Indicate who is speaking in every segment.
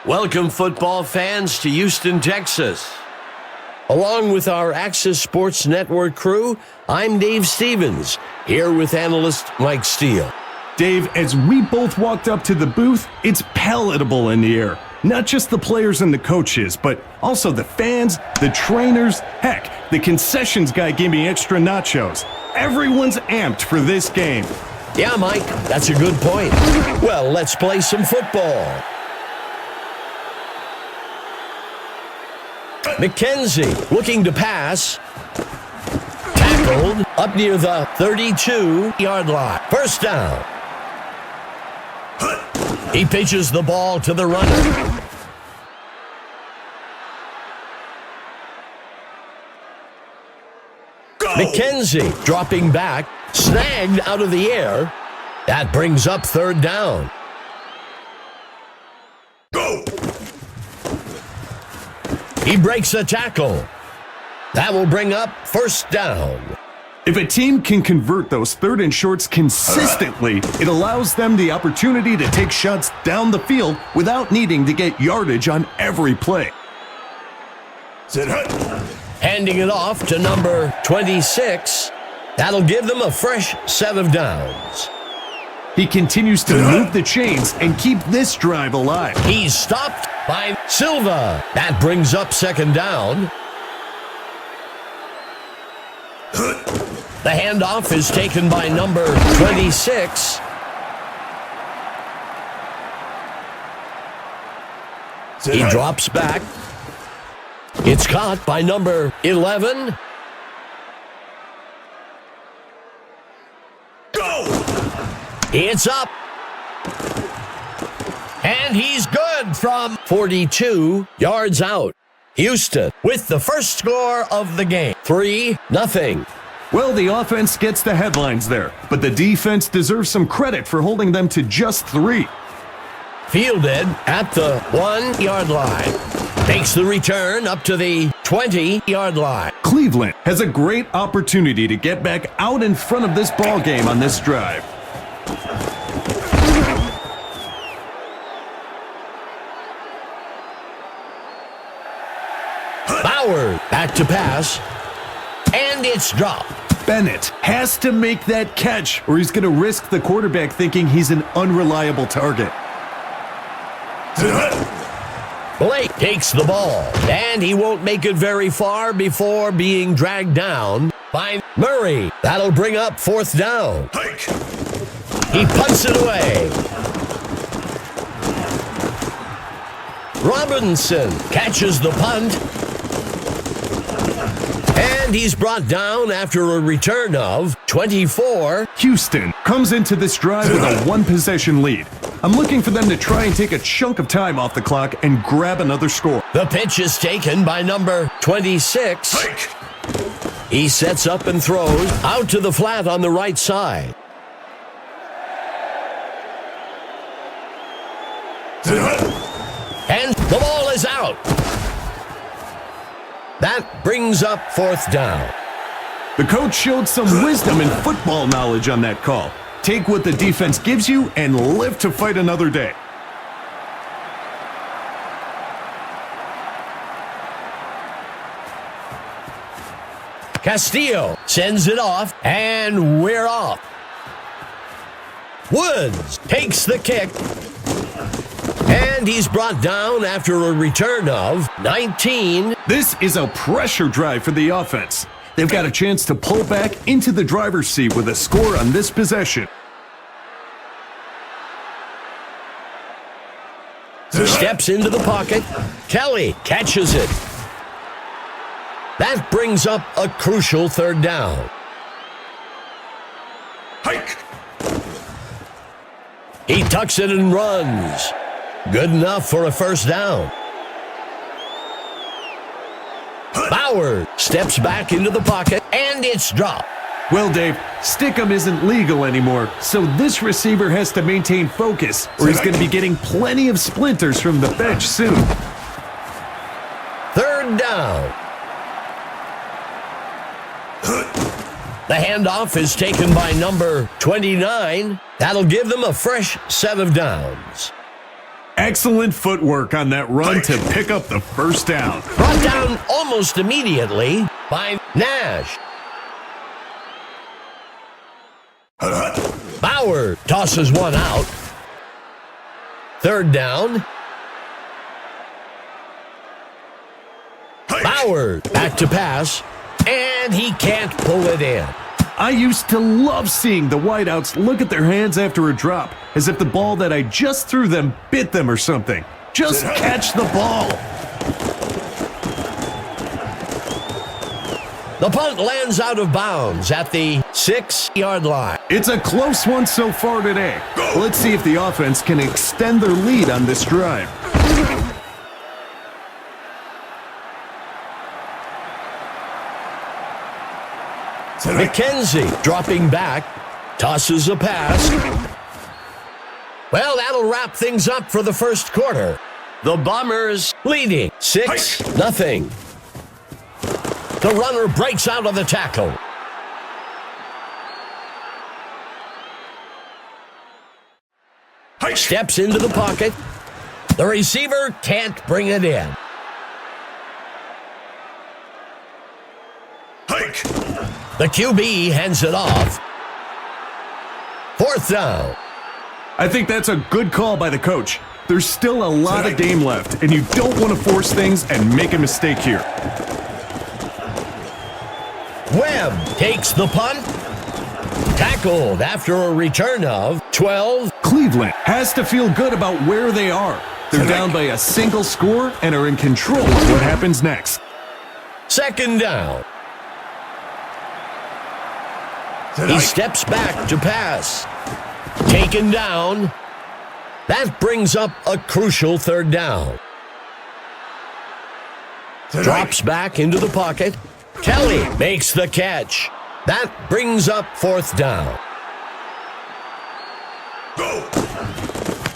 Speaker 1: Welcome, football fans, to Houston, Texas. Along with our Access Sports Network crew, I'm Dave Stevens, here with analyst Mike Steele.
Speaker 2: Dave, as we both walked up to the booth, it's palatable in the air. Not just the players and the coaches, but also the fans, the trainers. Heck, the concessions guy gave me extra nachos. Everyone's amped for this game.
Speaker 1: Yeah, Mike, that's a good point. Well, let's play some football. McKenzie looking to pass. Tackled up near the 32-yard line. First down. He pitches the ball to the runner. McKenzie dropping back, snagged out of the air. That brings up third down. Go! He breaks a tackle. That will bring up first down.
Speaker 2: If a team can convert those third and shorts consistently, it allows them the opportunity to take shots down the field without needing to get yardage on every play.
Speaker 1: Handing it off to number 26. That'll give them a fresh set of downs.
Speaker 2: He continues to move the chains and keep this drive alive.
Speaker 1: He's stopped by Silva. That brings up second down. The handoff is taken by number 26. He drops back. It's caught by number 11. Go! It's up. And he's good from 42 yards out. Houston with the first score of the game, 3-0.
Speaker 2: Well, the offense gets the headlines there, but the defense deserves some credit for holding them to just 3.
Speaker 1: Fielded at the 1-yard line. Takes the return up to the 20-yard line.
Speaker 2: Cleveland has a great opportunity to get back out in front of this ball game on this drive.
Speaker 1: Bauer back to pass, and it's dropped.
Speaker 2: Bennett has to make that catch, or he's going to risk the quarterback thinking he's an unreliable target.
Speaker 1: Blake takes the ball, and he won't make it very far before being dragged down by Murray. That'll bring up fourth down. He punts it away. Robinson catches the punt. And he's brought down after a return of 24.
Speaker 2: Houston comes into this drive with a one-possession lead. I'm looking for them to try and take a chunk of time off the clock and grab another score.
Speaker 1: The pitch is taken by number 26. He sets up and throws out to the flat on the right side. And the ball is out. That brings up fourth down.
Speaker 2: The coach showed some wisdom and football knowledge on that call. Take what the defense gives you and live to fight another day.
Speaker 1: Castillo sends it off, and we're off. Woods takes the kick. And he's brought down after a return of 19.
Speaker 2: This is a pressure drive for the offense. They've got a chance to pull back into the driver's seat with a score on this possession.
Speaker 1: Steps into the pocket. Kelly catches it. That brings up a crucial third down. Hike. He tucks it and runs. Good enough for a first down. Bauer steps back into the pocket, and it's dropped.
Speaker 2: Well, Dave, Stickum isn't legal anymore, so this receiver has to maintain focus, or he's going to be getting plenty of splinters from the bench soon.
Speaker 1: Third down. The handoff is taken by number 29. That'll give them a fresh set of downs.
Speaker 2: Excellent footwork on that run to pick up the first down.
Speaker 1: Brought down almost immediately by Nash. Bauer tosses one out. Third down. Bauer back to pass, and he can't pull it in.
Speaker 2: I used to love seeing the wideouts look at their hands after a drop, as if the ball that I just threw them bit them or something. Just catch the ball.
Speaker 1: The punt lands out of bounds at the 6-yard line.
Speaker 2: It's a close one so far today. Let's see if the offense can extend their lead on this drive.
Speaker 1: McKenzie dropping back, tosses a pass. Well, that'll wrap things up for the first quarter. The Bombers leading 6-0. The runner breaks out of the tackle. Steps into the pocket. The receiver can't bring it in. The QB hands it off. Fourth down.
Speaker 2: I think that's a good call by the coach. There's still a lot of game left, and you don't want to force things and make a mistake here.
Speaker 1: Webb takes the punt. Tackled after a return of 12.
Speaker 2: Cleveland has to feel good about where they are. They're down by a single score and are in control of what happens next.
Speaker 1: Second down. He steps back to pass. Taken down. That brings up a crucial third down. Drops back into the pocket. Kelly makes the catch. That brings up fourth down.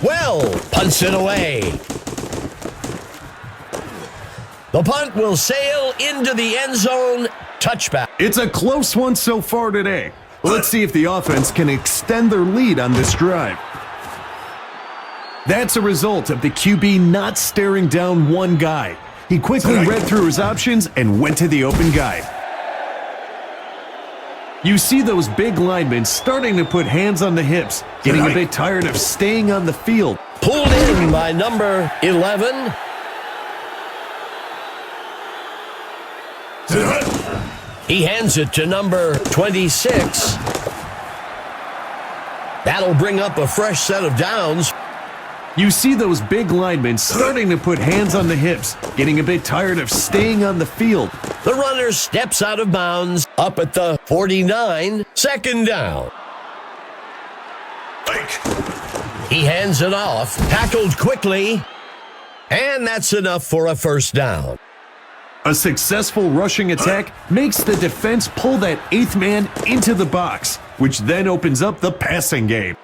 Speaker 1: Well, punts it away. The punt will sail into the end zone. Touchback.
Speaker 2: It's a close one so far today. Let's see if the offense can extend their lead on this drive. That's a result of the QB not staring down one guy. He quickly read through his options and went to the open guy. You see those big linemen starting to put hands on the hips, getting a bit tired of staying on the field.
Speaker 1: Pulled in by number 11. He hands it to number 26. That'll bring up a fresh set of downs.
Speaker 2: You see those big linemen starting to put hands on the hips, getting a bit tired of staying on the field.
Speaker 1: The runner steps out of bounds up at the 49. Second down. He hands it off, tackled quickly, and that's enough for a first down.
Speaker 2: A successful rushing attack makes the defense pull that eighth man into the box, which then opens up the passing game.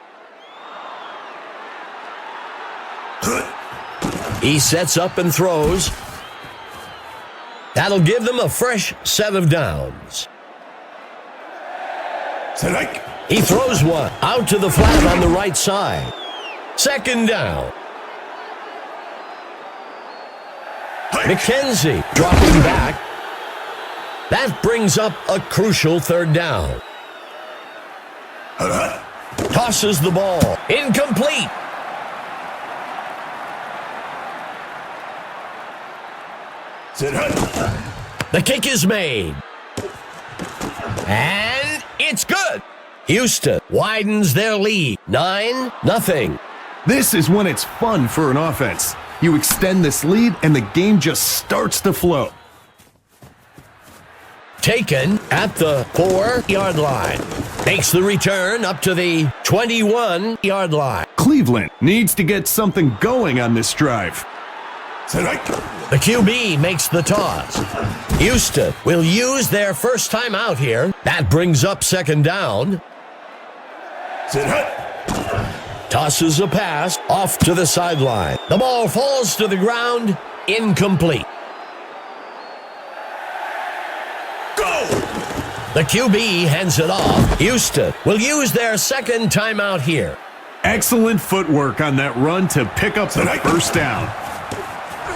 Speaker 1: He sets up and throws. That'll give them a fresh set of downs. He throws one out to the flat on the right side. Second down. McKenzie dropping back. That brings up a crucial third down. Tosses the ball. Incomplete. The kick is made. And it's good. Houston widens their lead. 9-0.
Speaker 2: This is when it's fun for an offense. You extend this lead and the game just starts to flow.
Speaker 1: Taken at the 4-yard line. Makes the return up to the 21-yard line.
Speaker 2: Cleveland needs to get something going on this drive.
Speaker 1: The QB makes the toss. Houston will use their first time out here. That brings up second down. Tosses a pass off to the sideline. The ball falls to the ground. Incomplete. The QB hands it off. Houston will use their second timeout here.
Speaker 2: Excellent footwork on that run to pick up the first down.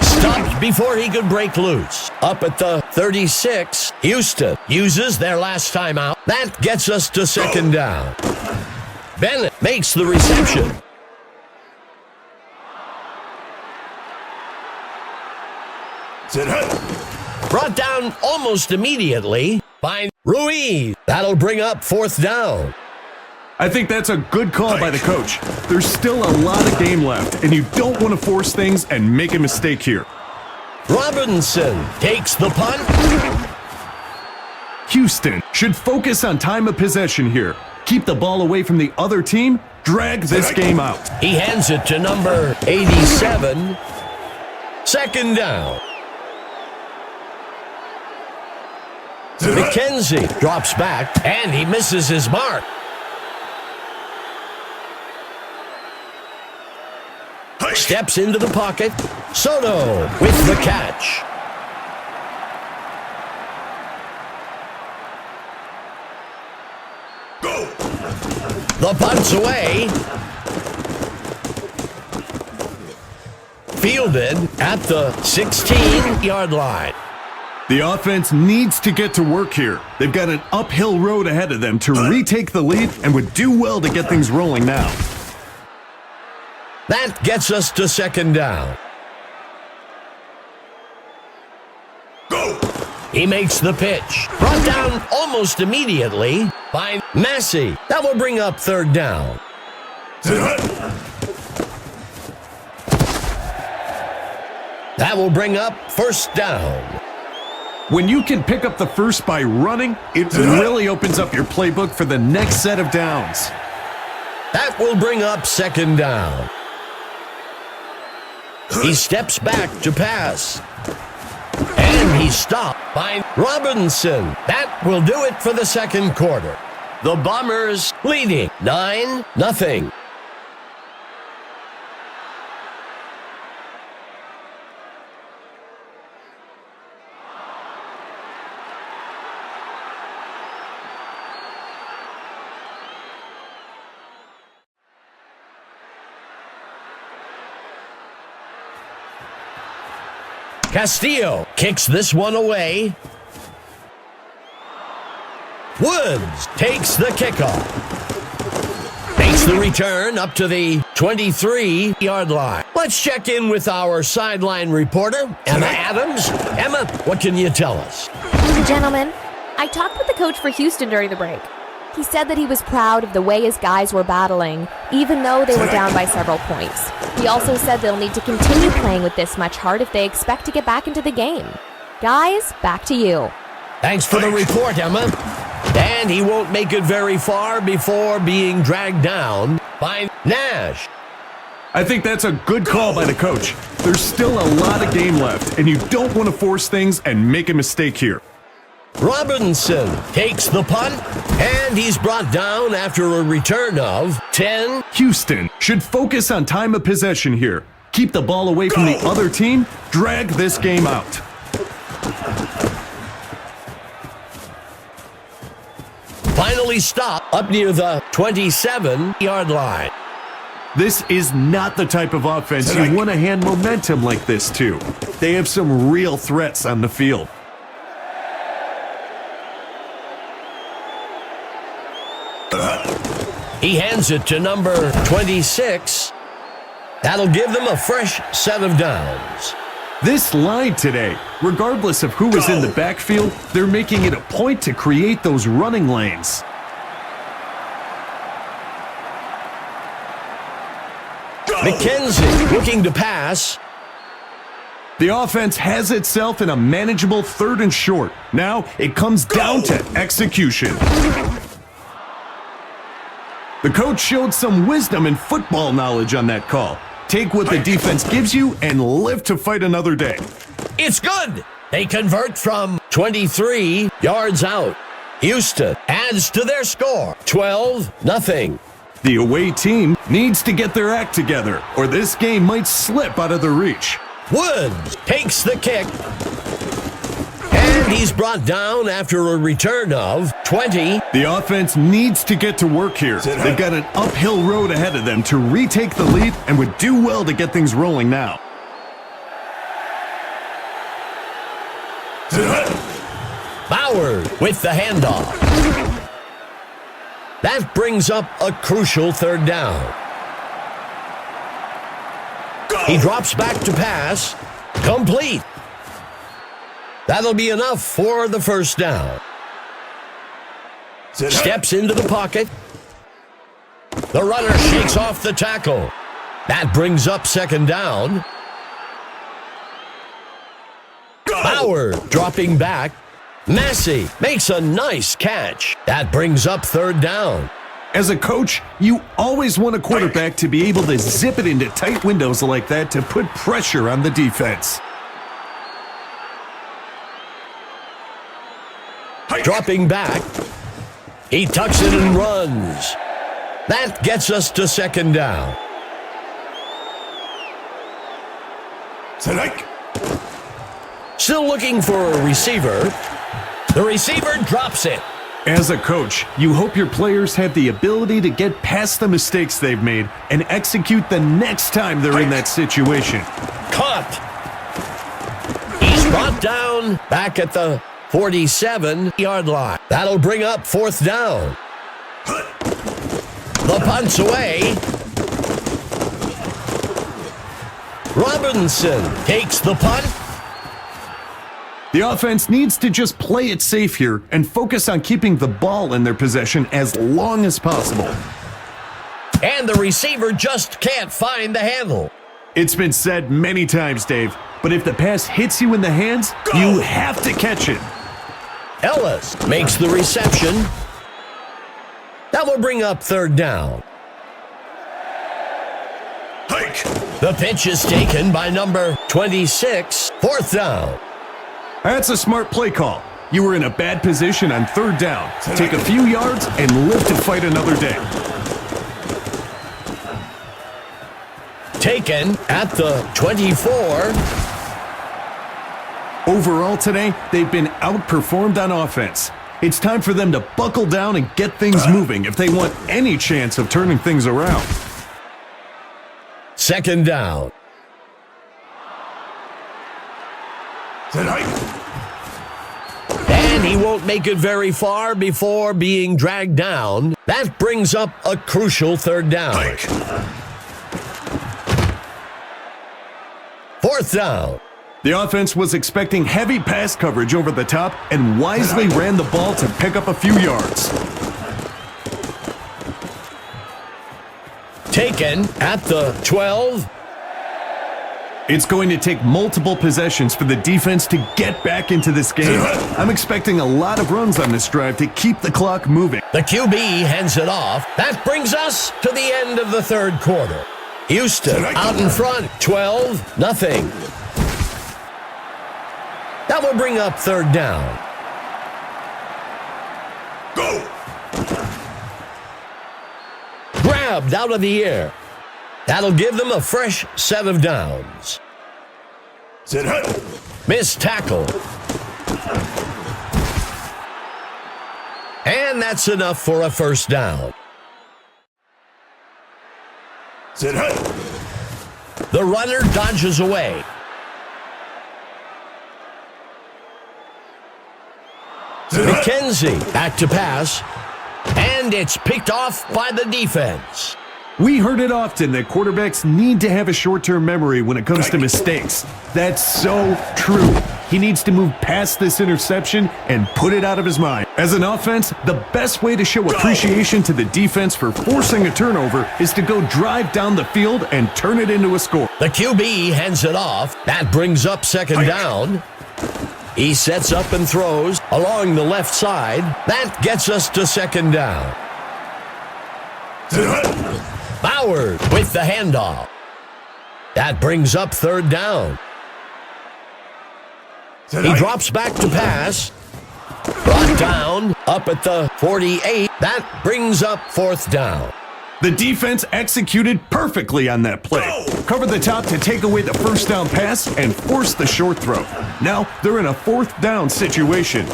Speaker 1: Stopped before he could break loose. Up at the 36, Houston uses their last timeout. That gets us to second down. Bennett makes the reception. Brought down almost immediately by Ruiz. That'll bring up fourth down.
Speaker 2: I think that's a good call by the coach. There's still a lot of game left, and you don't want to force things and make a mistake here.
Speaker 1: Robinson takes the punt.
Speaker 2: Houston should focus on time of possession here. Keep the ball away from the other team. Drag this game out.
Speaker 1: He hands it to number 87. Second down. McKenzie drops back, and he misses his mark. Steps into the pocket. Soto with the catch. The punt's away. Fielded at the 16-yard line.
Speaker 2: The offense needs to get to work here. They've got an uphill road ahead of them to retake the lead and would do well to get things rolling now.
Speaker 1: That gets us to second down. He makes the pitch. Brought down almost immediately by Massey. That will bring up third down. That will bring up first down.
Speaker 2: When you can pick up the first by running, it really opens up your playbook for the next set of downs.
Speaker 1: That will bring up second down. He steps back to pass. And he's stopped by Robinson. That will do it for the second quarter. The Bombers leading 9-0. Castillo kicks this one away. Woods takes the kickoff. Makes the return up to the 23-yard line. Let's check in with our sideline reporter, Emma Adams. Emma, what can you tell us?
Speaker 3: Gentlemen, I talked with the coach for Houston during the break. He said that he was proud of the way his guys were battling, even though they were down by several points. He also said they'll need to continue playing with this much heart if they expect to get back into the game. Guys, back to you.
Speaker 1: Thanks for the report, Emma. And he won't make it very far before being dragged down by Nash.
Speaker 2: I think that's a good call by the coach. There's still a lot of game left, and you don't want to force things and make a mistake here.
Speaker 1: Robinson takes the punt, and he's brought down after a return of 10.
Speaker 2: Houston should focus on time of possession here. Keep the ball away from the other team. Drag this game out.
Speaker 1: Finally stopped up near the 27-yard line.
Speaker 2: This is not the type of offense you want to hand momentum like this to. They have some real threats on the field.
Speaker 1: He hands it to number 26. That'll give them a fresh set of downs.
Speaker 2: This line today, regardless of who is in the backfield, they're making it a point to create those running lanes.
Speaker 1: McKenzie looking to pass.
Speaker 2: The offense has itself in a manageable 3rd and short. Now it comes down to execution. The coach showed some wisdom and football knowledge on that call. Take what the defense gives you and live to fight another day.
Speaker 1: It's good. They convert from 23 yards out. Houston adds to their score, 12-0.
Speaker 2: The away team needs to get their act together, or this game might slip out of their reach.
Speaker 1: Woods takes the kick. And And he's brought down after a return of 20.
Speaker 2: The offense needs to get to work here. They've got an uphill road ahead of them to retake the lead and would do well to get things rolling now.
Speaker 1: Bauer with the handoff. That brings up a crucial third down. He drops back to pass. Complete. That'll be enough for the first down. Steps into the pocket. The runner shakes off the tackle. That brings up second down. Bauer dropping back. Massey makes a nice catch. That brings up third down.
Speaker 2: As a coach, you always want a quarterback to be able to zip it into tight windows like that to put pressure on the defense.
Speaker 1: Dropping back. He tucks it and runs. That gets us to second down. Still looking for a receiver. The receiver drops it.
Speaker 2: As a coach, you hope your players have the ability to get past the mistakes they've made and execute the next time they're in that situation.
Speaker 1: Caught. He's brought down back at the 47-yard line. That'll bring up fourth down. The punt's away. Robinson takes the punt.
Speaker 2: The offense needs to just play it safe here and focus on keeping the ball in their possession as long as possible.
Speaker 1: And the receiver just can't find the handle.
Speaker 2: It's been said many times, Dave, but if the pass hits you in the hands, you have to catch it.
Speaker 1: Ellis makes the reception. That will bring up third down. The pitch is taken by number 26. Fourth down.
Speaker 2: That's a smart play call. You were in a bad position on third down. Take a few yards and live to fight another day.
Speaker 1: Taken at the 24.
Speaker 2: Overall today, they've been outperformed on offense. It's time for them to buckle down and get things moving if they want any chance of turning things around.
Speaker 1: Second down. And he won't make it very far before being dragged down. That brings up a crucial third down. Fourth down.
Speaker 2: The offense was expecting heavy pass coverage over the top and wisely ran the ball to pick up a few yards.
Speaker 1: Taken at the 12.
Speaker 2: It's going to take multiple possessions for the defense to get back into this game. I'm expecting a lot of runs on this drive to keep the clock moving.
Speaker 1: The QB hands it off. That brings us to the end of the third quarter. Houston out in front, 12-0. That will bring up third down. Go! Grabbed out of the air. That'll give them a fresh set of downs. Missed tackle. And that's enough for a first down. The runner dodges away. McKenzie back to pass. And it's picked off by the defense.
Speaker 2: We heard it often that quarterbacks need to have a short-term memory when it comes to mistakes. That's so true. He needs to move past this interception and put it out of his mind. As an offense, the best way to show appreciation to the defense for forcing a turnover is to go drive down the field and turn it into a score.
Speaker 1: The QB hands it off. That brings up second down. He sets up and throws along the left side. That gets us to second down. Bauer with the handoff. That brings up third down. He drops back to pass. Brought down up at the 48. That brings up fourth down.
Speaker 2: The defense executed perfectly on that play. Covered the top to take away the first down pass and force the short throw. Now they're in a fourth down situation.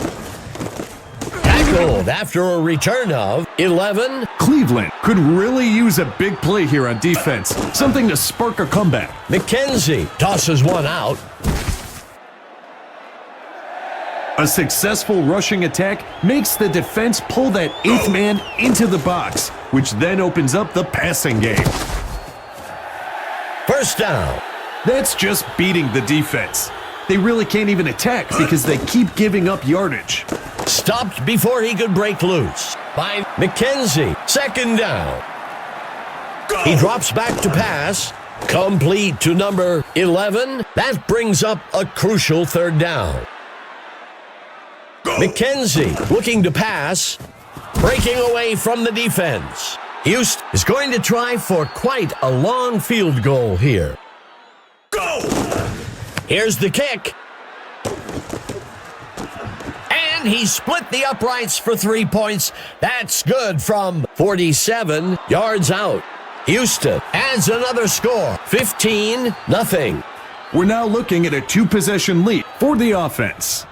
Speaker 1: Tackled after a return of 11.
Speaker 2: Cleveland could really use a big play here on defense. Something to spark a comeback.
Speaker 1: McKenzie tosses one out.
Speaker 2: A successful rushing attack makes the defense pull that eighth man into the box, which then opens up the passing game.
Speaker 1: First down.
Speaker 2: That's just beating the defense. They really can't even attack because they keep giving up yardage.
Speaker 1: Stopped before he could break loose by McKenzie. Second down. He drops back to pass. Complete to number 11. That brings up a crucial third down. McKenzie looking to pass. Breaking away from the defense. Houston is going to try for quite a long field goal here. Here's the kick. And he split the uprights for 3 points. That's good from 47 yards out. Houston adds another score, 15-0.
Speaker 2: We're now looking at a two-possession lead for the offense.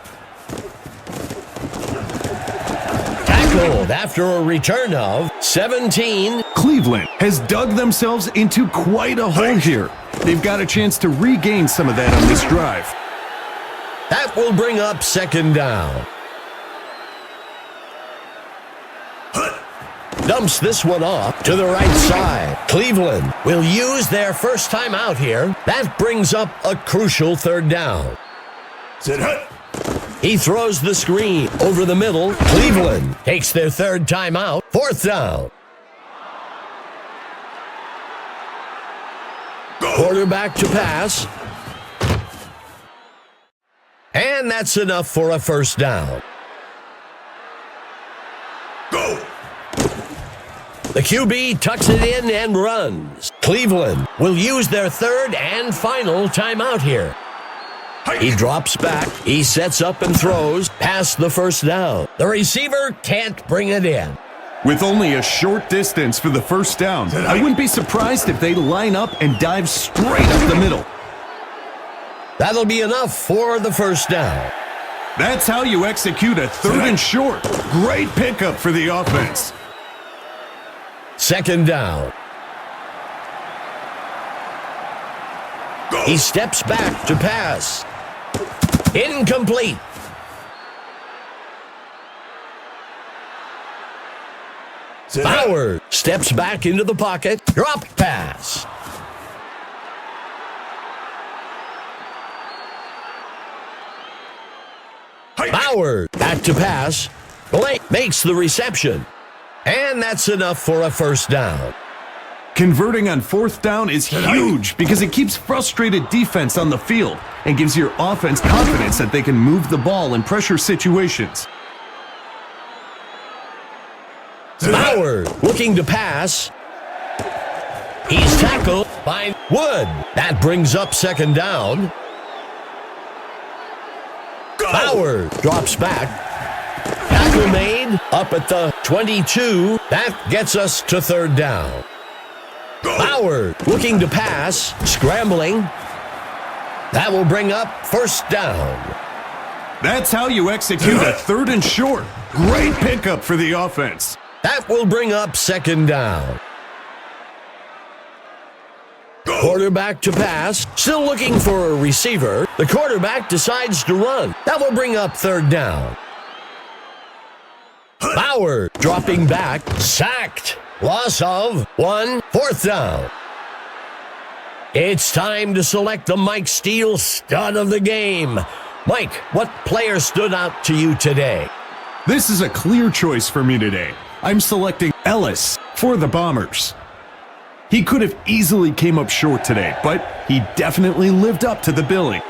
Speaker 1: Tackled after a return of 17.
Speaker 2: Cleveland has dug themselves into quite a hole here. They've got a chance to regain some of that on this drive.
Speaker 1: That will bring up second down. Dumps this one off to the right side. Cleveland will use their first time out here. That brings up a crucial third down. He throws the screen over the middle. Cleveland takes their third time out. Fourth down. Quarterback to pass. And that's enough for a first down. The QB tucks it in and runs. Cleveland will use their third and final timeout here. He drops back. He sets up and throws past the first down. The receiver can't bring it in.
Speaker 2: With only a short distance for the first down, I wouldn't be surprised if they line up and dive straight up the middle.
Speaker 1: That'll be enough for the first down.
Speaker 2: That's how you execute a third and short. Great pickup for the offense.
Speaker 1: Second down. He steps back to pass. Incomplete. Bauer steps back into the pocket. Drop pass. Bauer back to pass. Blake makes the reception. And that's enough for a first down.
Speaker 2: Converting on fourth down is huge because it keeps frustrated defense on the field and gives your offense confidence that they can move the ball in pressure situations.
Speaker 1: Bauer looking to pass. He's tackled by Wood. That brings up second down. Bauer drops back. Tackle made up at the 22. That gets us to third down. Bauer looking to pass, scrambling. That will bring up first down.
Speaker 2: That's how you execute a third and short. Great pickup for the offense.
Speaker 1: That will bring up second down. Quarterback to pass, still looking for a receiver. The quarterback decides to run. That will bring up third down. Bauer dropping back, sacked. Loss of 1, fourth down. It's time to select the Mike Steele stud of the game. Mike, what player stood out to you today?
Speaker 2: This is a clear choice for me today. I'm selecting Ellis for the Bombers. He could have easily came up short today, but he definitely lived up to the billing.